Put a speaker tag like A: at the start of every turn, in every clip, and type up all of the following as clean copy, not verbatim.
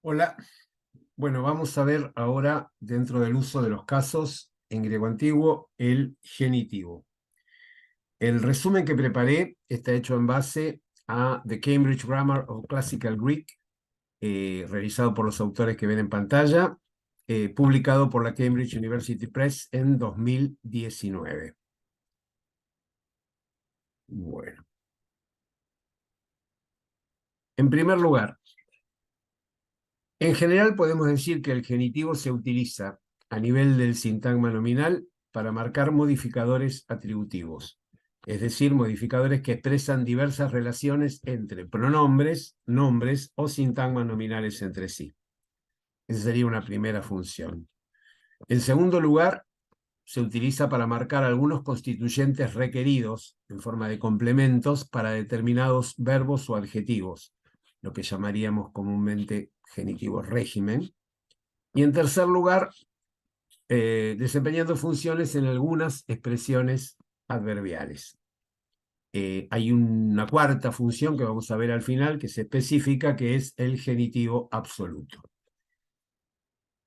A: Hola, bueno, vamos a ver ahora, dentro del uso de los casos en griego antiguo, el genitivo. El resumen que preparé está hecho en base a The Cambridge Grammar of Classical Greek, realizado por los autores que ven en pantalla, publicado por la Cambridge University Press en 2019. Bueno, en primer lugar, en general podemos decir que el genitivo se utiliza a nivel del sintagma nominal para marcar modificadores atributivos, es decir, modificadores que expresan diversas relaciones entre pronombres, nombres o sintagmas nominales entre sí. Esa sería una primera función. En segundo lugar, se utiliza para marcar algunos constituyentes requeridos en forma de complementos para determinados verbos o adjetivos, lo que llamaríamos comúnmente genitivo régimen. Y en tercer lugar, desempeñando funciones en algunas expresiones adverbiales. Hay una cuarta función que vamos a ver al final, que se especifica, que es el genitivo absoluto.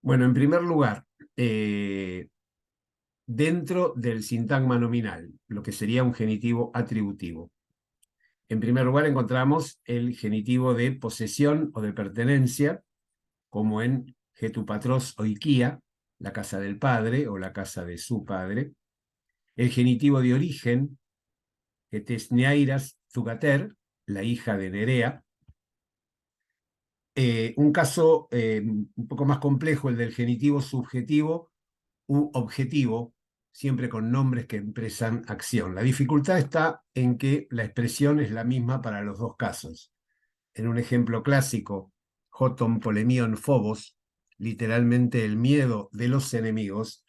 A: Bueno, en primer lugar, dentro del sintagma nominal, lo que sería un genitivo atributivo. En primer lugar, encontramos el genitivo de posesión o de pertenencia, como en getupatros oikia, la casa del padre o la casa de su padre. El genitivo de origen, Etesneairas Zugater, la hija de Nerea. Un caso un poco más complejo, el del genitivo subjetivo u objetivo, siempre con nombres que expresan acción. La dificultad está en que la expresión es la misma para los dos casos. En un ejemplo clásico, Hoton polemion phobos, literalmente el miedo de los enemigos,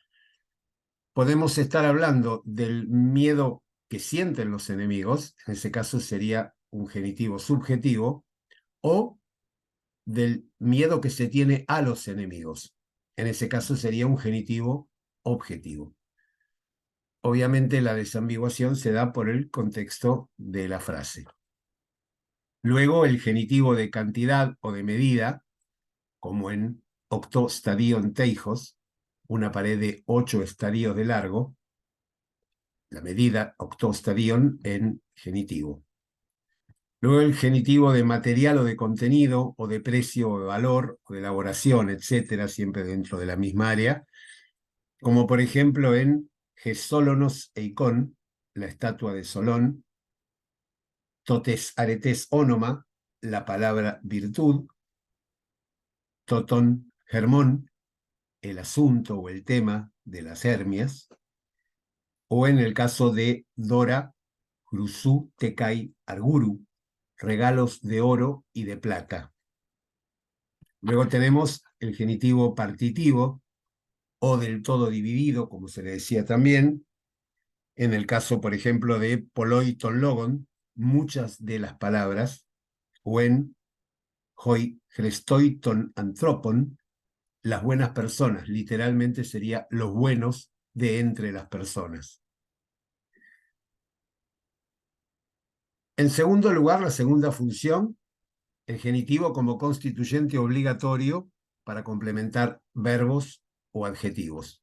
A: podemos estar hablando del miedo que sienten los enemigos, en ese caso sería un genitivo subjetivo, o del miedo que se tiene a los enemigos, en ese caso sería un genitivo objetivo. Obviamente la desambiguación se da por el contexto de la frase. Luego el genitivo de cantidad o de medida, como en octostadion teijos, una pared de 8 estadios de largo, la medida octostadion en genitivo. Luego el genitivo de material o de contenido, o de precio o de valor, o de elaboración, etcétera, siempre dentro de la misma área, como por ejemplo en Gesólonos Eikon, la estatua de Solón, Totes Aretes Ónoma, la palabra virtud, Toton Germón, el asunto o el tema de las hermias, o en el caso de Dora, Grusú Tekai Arguru, regalos de oro y de plata. Luego tenemos el genitivo partitivo, o del todo dividido, como se le decía también, en el caso, por ejemplo, de poloiton logon, muchas de las palabras, o en hoi chrestoiton anthropon, las buenas personas, literalmente sería los buenos de entre las personas. En segundo lugar, la segunda función, el genitivo como constituyente obligatorio para complementar verbos o adjetivos.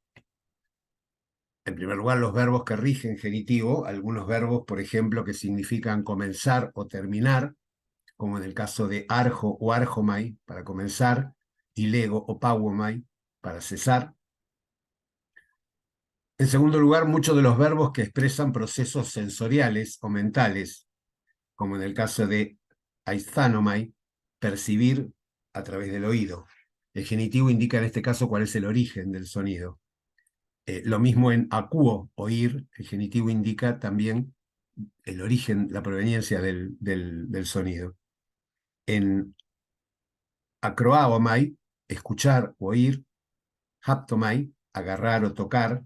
A: En primer lugar, los verbos que rigen genitivo, algunos verbos, por ejemplo, que significan comenzar o terminar, como en el caso de arjo o arjomai, para comenzar, y lego o pauomai, para cesar. En segundo lugar, muchos de los verbos que expresan procesos sensoriales o mentales, como en el caso de aizthanomai, percibir a través del oído. El genitivo indica en este caso cuál es el origen del sonido. Lo mismo en akuo, oír, el genitivo indica también el origen, la proveniencia del sonido. En acroaomai, escuchar o oír, haptomai, agarrar o tocar,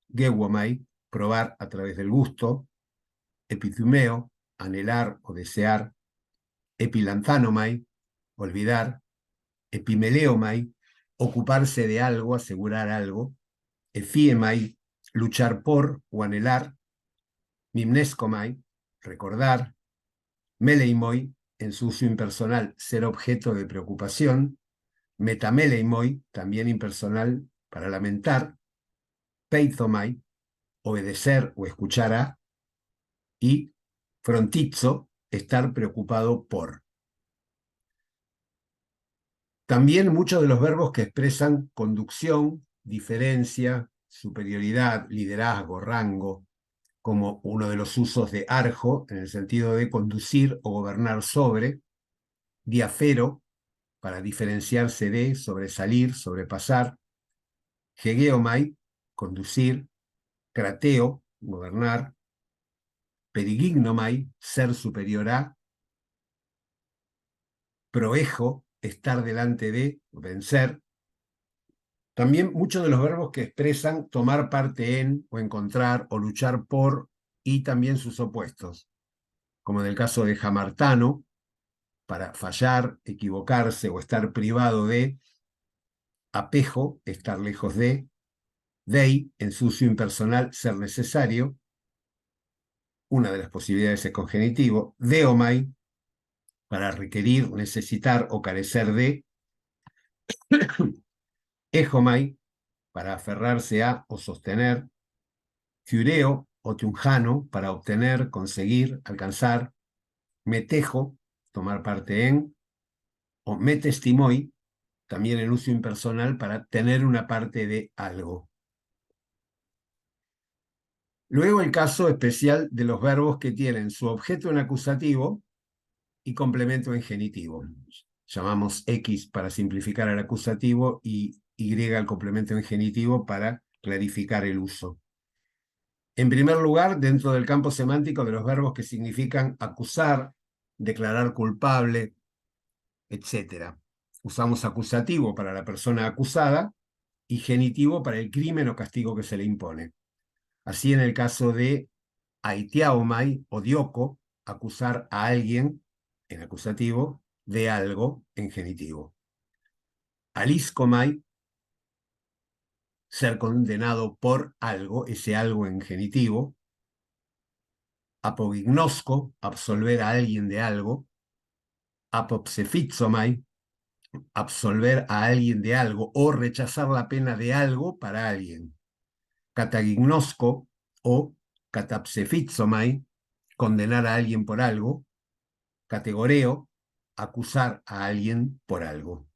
A: gewomai, probar a través del gusto, epithumeo, anhelar o desear, epilanzanomai, olvidar, epimeleomai, ocuparse de algo, asegurar algo, efiemai, luchar por o anhelar, mimnescomai, recordar, meleimoi, en su uso impersonal, ser objeto de preocupación, Metameleimoi, también impersonal para lamentar, peithomai, obedecer o escuchar a, y frontizo, estar preocupado por. También muchos de los verbos que expresan conducción, diferencia, superioridad, liderazgo, rango, como uno de los usos de arjo, en el sentido de conducir o gobernar sobre, diafero, para diferenciarse de, sobresalir, sobrepasar, hegeomai, conducir, crateo, gobernar, perigignomai, ser superior a, proejo, estar delante de, vencer. También muchos de los verbos que expresan tomar parte en, o encontrar, o luchar por, y también sus opuestos, como en el caso de jamartano, para fallar, equivocarse o estar privado de, apejo, estar lejos de, dei, en su uso impersonal, ser necesario, una de las posibilidades es congenitivo, deomai, para requerir, necesitar o carecer de, ejomai, para aferrarse a o sostener, Fiureo o Tunjano, para obtener, conseguir, alcanzar, metejo, tomar parte en, o metestimoi, también en uso impersonal, para tener una parte de algo. Luego el caso especial de los verbos que tienen su objeto en acusativo y complemento en genitivo. Llamamos X para simplificar el acusativo y Y al complemento en genitivo para clarificar el uso. En primer lugar, dentro del campo semántico de los verbos que significan acusar, declarar culpable, etc. Usamos acusativo para la persona acusada y genitivo para el crimen o castigo que se le impone. Así en el caso de aitiaomai o dioco, acusar a alguien en acusativo de algo en genitivo. Aliscomai, ser condenado por algo, ese algo en genitivo. Apogignosco, absolver a alguien de algo. Apopsefizomai, absolver a alguien de algo o rechazar la pena de algo para alguien. Catagignosco o catapsefizomai, condenar a alguien por algo. Categoreo, acusar a alguien por algo.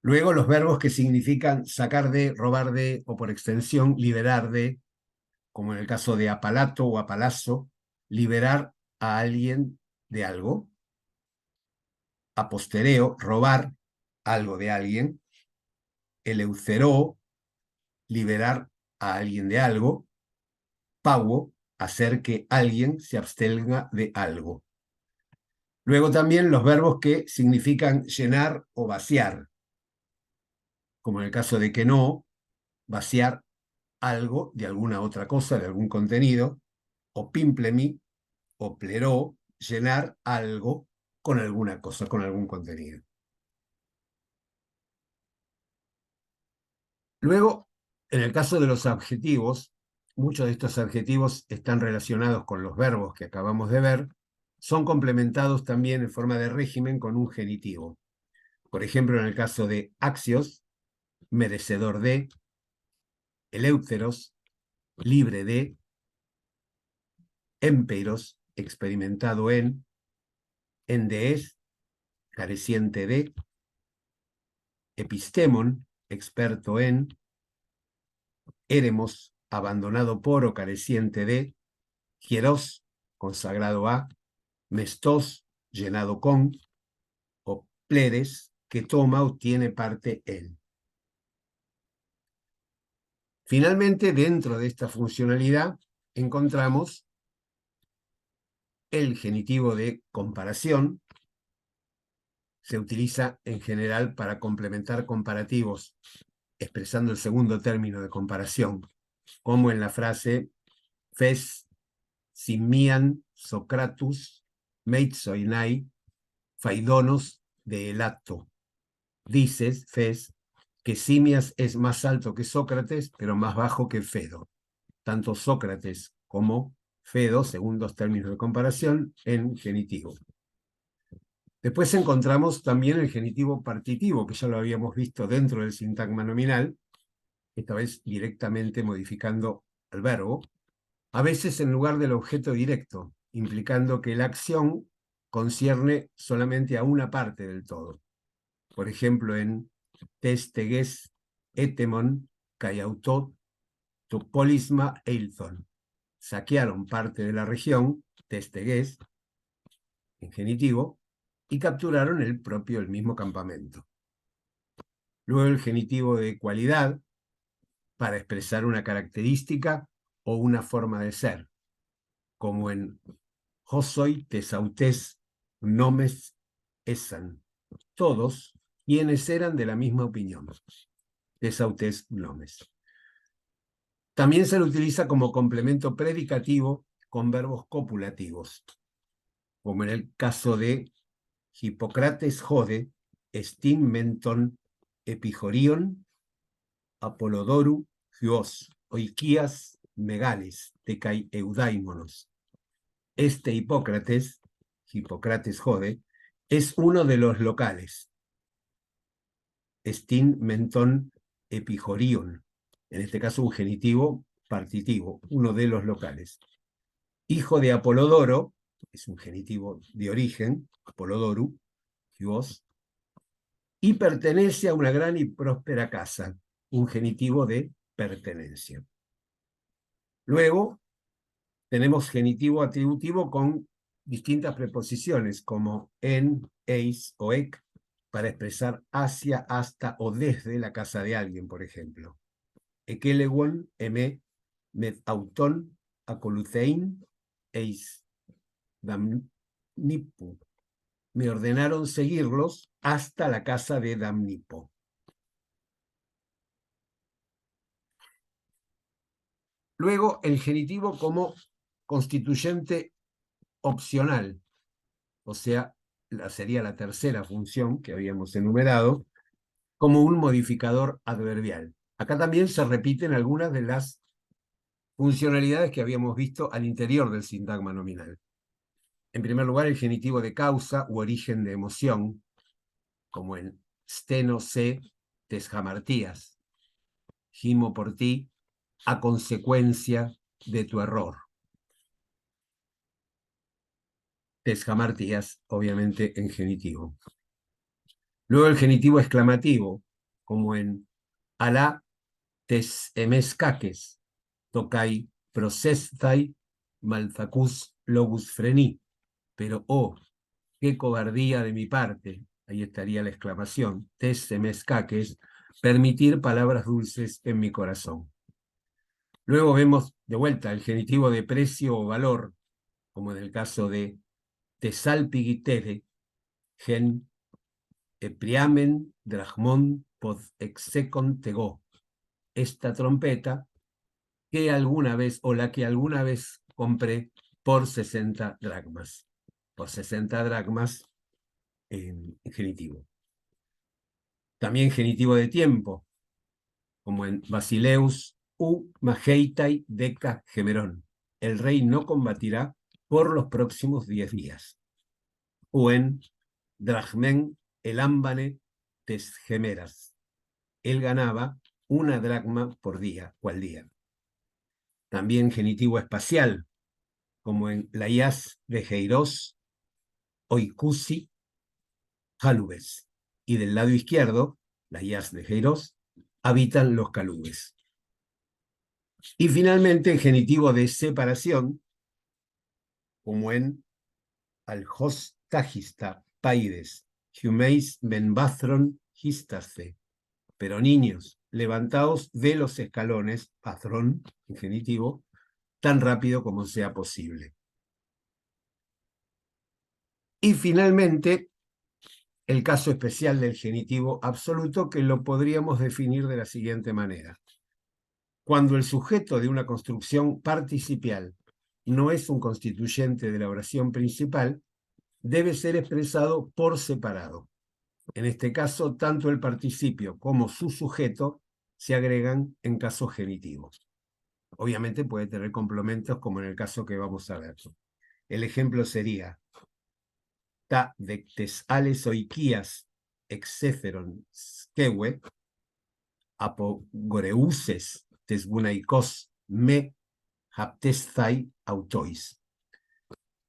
A: Luego los verbos que significan sacar de, robar de o por extensión liberar de, como en el caso de apalato o apalazo, liberar a alguien de algo. Apostereo, robar algo de alguien. Eleuceró, liberar a alguien de algo. Pauo, hacer que alguien se abstenga de algo. Luego también los verbos que significan llenar o vaciar, como en el caso de que no, vaciar algo de alguna otra cosa, de algún contenido, o pimplemi, o pleró, llenar algo con alguna cosa, con algún contenido. Luego, en el caso de los adjetivos, muchos de estos adjetivos están relacionados con los verbos que acabamos de ver, son complementados también en forma de régimen con un genitivo. Por ejemplo, en el caso de axios, merecedor de, eleuteros, libre de, émpeiros, experimentado en endees, careciente de, epistemon, experto en, éremos, abandonado por o careciente de, hieros, consagrado a, mestos, llenado con, o pleres, que toma o tiene parte en. Finalmente, dentro de esta funcionalidad, encontramos el genitivo de comparación. Se utiliza en general para complementar comparativos, expresando el segundo término de comparación, como en la frase Fes simian Socratus meitsoinai faidonos de Elato. Dices, Fes, que Simias es más alto que Sócrates, pero más bajo que Fedo. Tanto Sócrates como Fedo, segundos términos de comparación, en genitivo. Después encontramos también el genitivo partitivo, que ya lo habíamos visto dentro del sintagma nominal, esta vez directamente modificando el verbo, a veces en lugar del objeto directo, implicando que la acción concierne solamente a una parte del todo. Por ejemplo, en tes teges etemon kai autot topolisma eilthon. Saquearon parte de la región, tes teges, en genitivo, y capturaron el mismo campamento. Luego el genitivo de cualidad, para expresar una característica o una forma de ser, como en Josoy tesautes nomes esan, todos quienes eran de la misma opinión, tesautes nomes. También se lo utiliza como complemento predicativo con verbos copulativos, como en el caso de Hipócrates jode, estin menton epijorion, Apolodoru Hyos, Oikías megales, tecai eudaimonos. Este Hipócrates jode, es uno de los locales. Estin menton epijorion, en este caso un genitivo partitivo, uno de los locales. Hijo de Apolodoro, es un genitivo de origen, Apolodoru, Hyos, y pertenece a una gran y próspera casa, un genitivo de pertenencia. Luego tenemos genitivo atributivo con distintas preposiciones, como en, eis o ec, para expresar hacia, hasta o desde la casa de alguien, por ejemplo. Ekelewon, eme, med auton, acolucein, eis, damnipu. Me ordenaron seguirlos hasta la casa de Damnipo. Luego, el genitivo como constituyente opcional, o sea, sería la tercera función que habíamos enumerado, como un modificador adverbial. Acá también se repiten algunas de las funcionalidades que habíamos visto al interior del sintagma nominal. En primer lugar, el genitivo de causa u origen de emoción, como en steno se tesjamartías, gimo por ti, a consecuencia de tu error. Tesjamartías, obviamente en genitivo. Luego el genitivo exclamativo, como en alá tes emescaques, tocai procestai malzacus logus freni. Pero, oh, qué cobardía de mi parte, ahí estaría la exclamación, tes emescaques, permitir palabras dulces en mi corazón. Luego vemos de vuelta el genitivo de precio o valor, como en el caso de tesalpigitere, gen epriamen drachmon pod execon tego. Esta trompeta que alguna vez, o la que alguna vez compré por 60 dracmas. Por 60 dracmas en genitivo. También genitivo de tiempo, como en Basileus u Mageitai deca gemerón. El rey no combatirá por los próximos 10 días. O en Drachmen el ámbane tes gemeras. Él ganaba una dracma por día, cual día. También genitivo espacial, como en Laias de Geiros, Oikusi, Calubes. Y del lado izquierdo, Laias de Geiros, habitan los calubes. Y finalmente el genitivo de separación, como en Aljos Tagista, Paides, Humeis Benbathron Histace. Pero niños, levantaos de los escalones, patrón, en genitivo, tan rápido como sea posible. Y finalmente, el caso especial del genitivo absoluto, que lo podríamos definir de la siguiente manera. Cuando el sujeto de una construcción participial no es un constituyente de la oración principal, debe ser expresado por separado. En este caso, tanto el participio como su sujeto se agregan en casos genitivos. Obviamente puede tener complementos como en el caso que vamos a ver. El ejemplo sería ta dectes ales oikias exéferon skewe, apogoreuses tesbunaikos me haptesthai autois.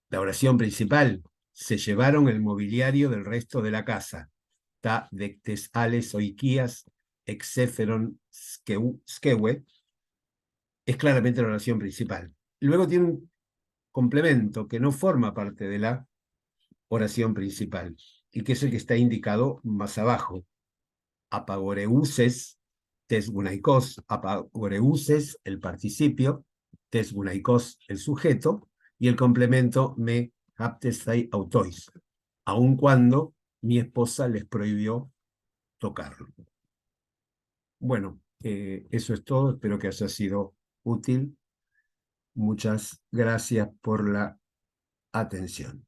A: La oración principal: se llevaron el mobiliario del resto de la casa. Ta dectes ales oikias exéferon skewe es claramente la oración principal. Luego tiene un complemento que no forma parte de la oración principal y que es el que está indicado más abajo. Apagoreuses tesgunaikos, apagoreuses el participio, tesgunaikos el sujeto y el complemento me haptesthai autois, aun cuando mi esposa les prohibió tocarlo. Bueno, eso es todo. Espero que haya sido útil. Muchas gracias por la atención.